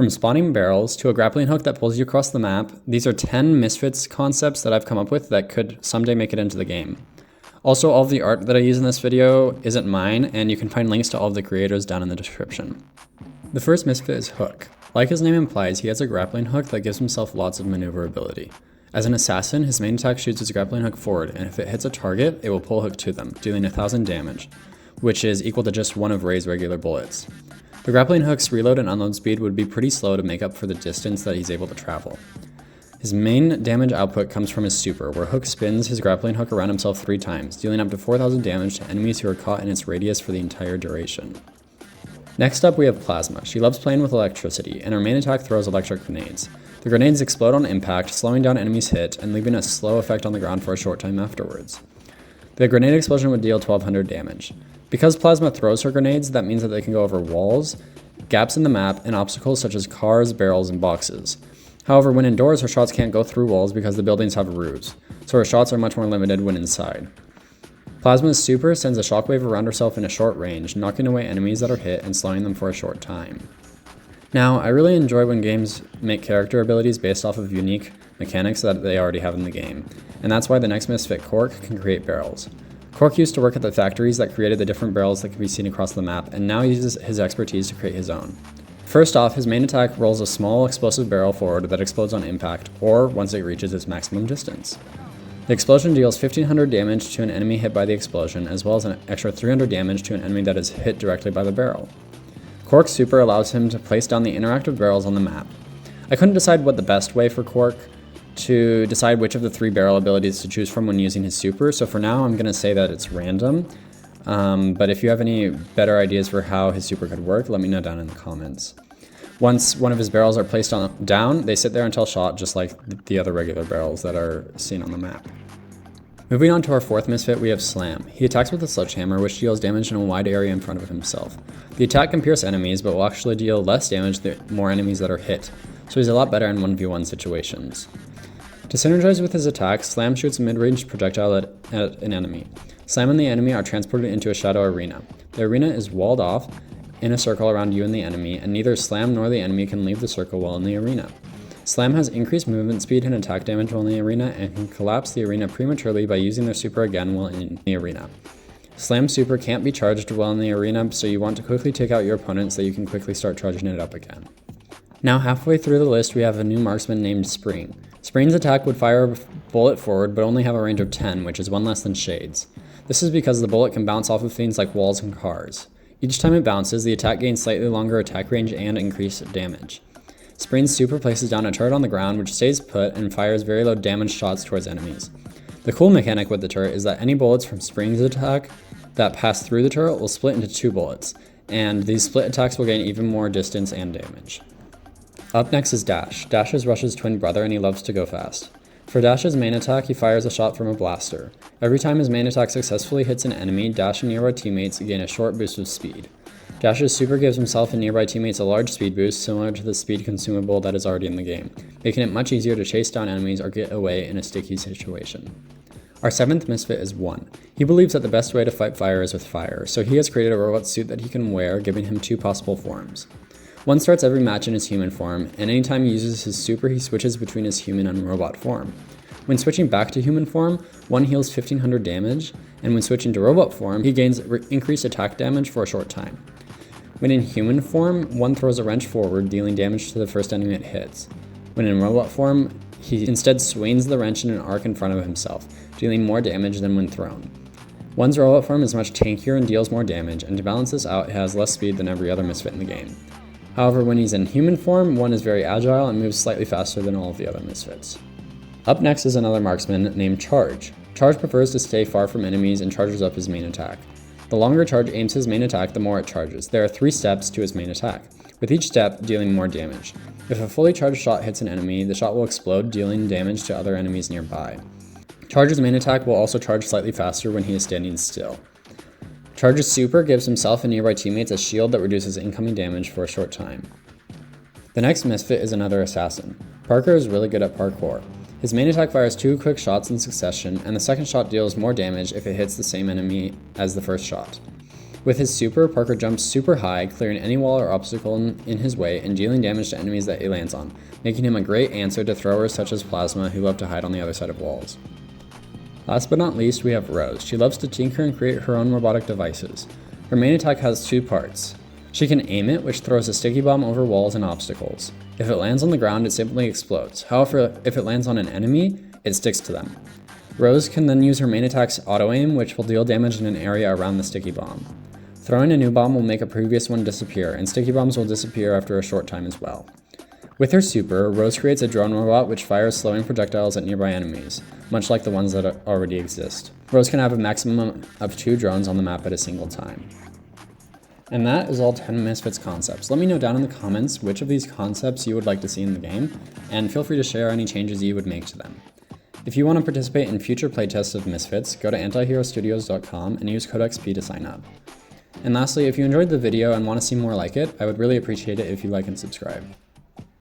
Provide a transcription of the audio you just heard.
From spawning barrels to a grappling hook that pulls you across the map, these are 10 Misfitz concepts that I've come up with that could someday make it into the game. Also, all of the art that I use in this video isn't mine, and you can find links to all of the creators down in the description. The first Misfit is Hook. Like his name implies, he has a grappling hook that gives himself lots of maneuverability. As an assassin, his main attack shoots his grappling hook forward, and if it hits a target, it will pull Hook to them, dealing 1000 damage, which is equal to just one of Ray's regular bullets. The grappling hook's reload and unload speed would be pretty slow to make up for the distance that he's able to travel. His main damage output comes from his super, where Hook spins his grappling hook around himself 3 times, dealing up to 4000 damage to enemies who are caught in its radius for the entire duration. Next up we have Plasma. She loves playing with electricity, and her main attack throws electric grenades. The grenades explode on impact, slowing down enemies' hit and leaving a slow effect on the ground for a short time afterwards. The grenade explosion would deal 1200 damage. Because Plasma throws her grenades, that means that they can go over walls, gaps in the map, and obstacles such as cars, barrels, and boxes. However, when indoors, her shots can't go through walls because the buildings have roofs, so her shots are much more limited when inside. Plasma's super sends a shockwave around herself in a short range, knocking away enemies that are hit and slowing them for a short time. Now, I really enjoy when games make character abilities based off of unique mechanics that they already have in the game, and that's why the next Misfit, Cork, can create barrels. Cork used to work at the factories that created the different barrels that can be seen across the map, and now uses his expertise to create his own. First off, his main attack rolls a small explosive barrel forward that explodes on impact, or once it reaches its maximum distance. The explosion deals 1500 damage to an enemy hit by the explosion, as well as an extra 300 damage to an enemy that is hit directly by the barrel. Cork's super allows him to place down the interactive barrels on the map. I couldn't decide what the best way for Cork to decide which of the 3 barrel abilities to choose from when using his super, so for now I'm going to say that it's random, but if you have any better ideas for how his super could work, let me know down in the comments. Once one of his barrels are placed down, they sit there until shot, just like the other regular barrels that are seen on the map. Moving on to our fourth Misfit, we have Slam. He attacks with a sledgehammer, which deals damage in a wide area in front of himself. The attack can pierce enemies, but will actually deal less damage the more enemies that are hit, so he's a lot better in 1v1 situations. To synergize with his attack, Slam shoots a mid-range projectile at an enemy. Slam and the enemy are transported into a shadow arena. The arena is walled off in a circle around you and the enemy, and neither Slam nor the enemy can leave the circle while in the arena. Slam has increased movement speed and attack damage while in the arena, and can collapse the arena prematurely by using their super again while in the arena. Slam's super can't be charged while in the arena, so you want to quickly take out your opponent so you can quickly start charging it up again. Now halfway through the list we have a new marksman named Spring. Spring's attack would fire a bullet forward but only have a range of 10, which is 1 less than Shade's. This is because the bullet can bounce off of things like walls and cars. Each time it bounces, the attack gains slightly longer attack range and increased damage. Spring's super places down a turret on the ground which stays put and fires very low damage shots towards enemies. The cool mechanic with the turret is that any bullets from Spring's attack that pass through the turret will split into 2 bullets, and these split attacks will gain even more distance and damage. Up next is Dash. Dash is Rush's twin brother and he loves to go fast. For Dash's main attack, he fires a shot from a blaster. Every time his main attack successfully hits an enemy, Dash and nearby teammates gain a short boost of speed. Dash's super gives himself and nearby teammates a large speed boost similar to the speed consumable that is already in the game, making it much easier to chase down enemies or get away in a sticky situation. Our 7th Misfit is One. He believes that the best way to fight fire is with fire, so he has created a robot suit that he can wear, giving him 2 possible forms. One starts every match in his human form, and anytime he uses his super he switches between his human and robot form. When switching back to human form, One heals 1500 damage, and when switching to robot form, he gains increased attack damage for a short time. When in human form, One throws a wrench forward, dealing damage to the first enemy it hits. When in robot form, he instead swings the wrench in an arc in front of himself, dealing more damage than when thrown. One's robot form is much tankier and deals more damage, and to balance this out, it has less speed than every other Misfit in the game. However, when he's in human form, One is very agile and moves slightly faster than all of the other Misfits. Up next is another marksman named Charge. Charge prefers to stay far from enemies and charges up his main attack. The longer Charge aims his main attack, the more it charges. There are 3 steps to his main attack, with each step dealing more damage. If a fully charged shot hits an enemy, the shot will explode, dealing damage to other enemies nearby. Charge's main attack will also charge slightly faster when he is standing still. Charge's super gives himself and nearby teammates a shield that reduces incoming damage for a short time. The next Misfit is another assassin. Parker is really good at parkour. His main attack fires 2 quick shots in succession, and the second shot deals more damage if it hits the same enemy as the first shot. With his super, Parker jumps super high, clearing any wall or obstacle in his way and dealing damage to enemies that he lands on, making him a great answer to throwers such as Plasma who love to hide on the other side of walls. Last but not least, we have Rose. She loves to tinker and create her own robotic devices. Her main attack has 2 parts. She can aim it, which throws a sticky bomb over walls and obstacles. If it lands on the ground, it simply explodes. However, if it lands on an enemy, it sticks to them. Rose can then use her main attack's auto-aim, which will deal damage in an area around the sticky bomb. Throwing a new bomb will make a previous one disappear, and sticky bombs will disappear after a short time as well. With her super, Rose creates a drone robot which fires slowing projectiles at nearby enemies, much like the ones that already exist. Rose can have a maximum of 2 drones on the map at a single time. And that is all 10 Misfitz concepts. Let me know down in the comments which of these concepts you would like to see in the game, and feel free to share any changes you would make to them. If you want to participate in future playtests of Misfitz, go to antiherostudios.com and use code XP to sign up. And lastly, if you enjoyed the video and want to see more like it, I would really appreciate it if you like and subscribe.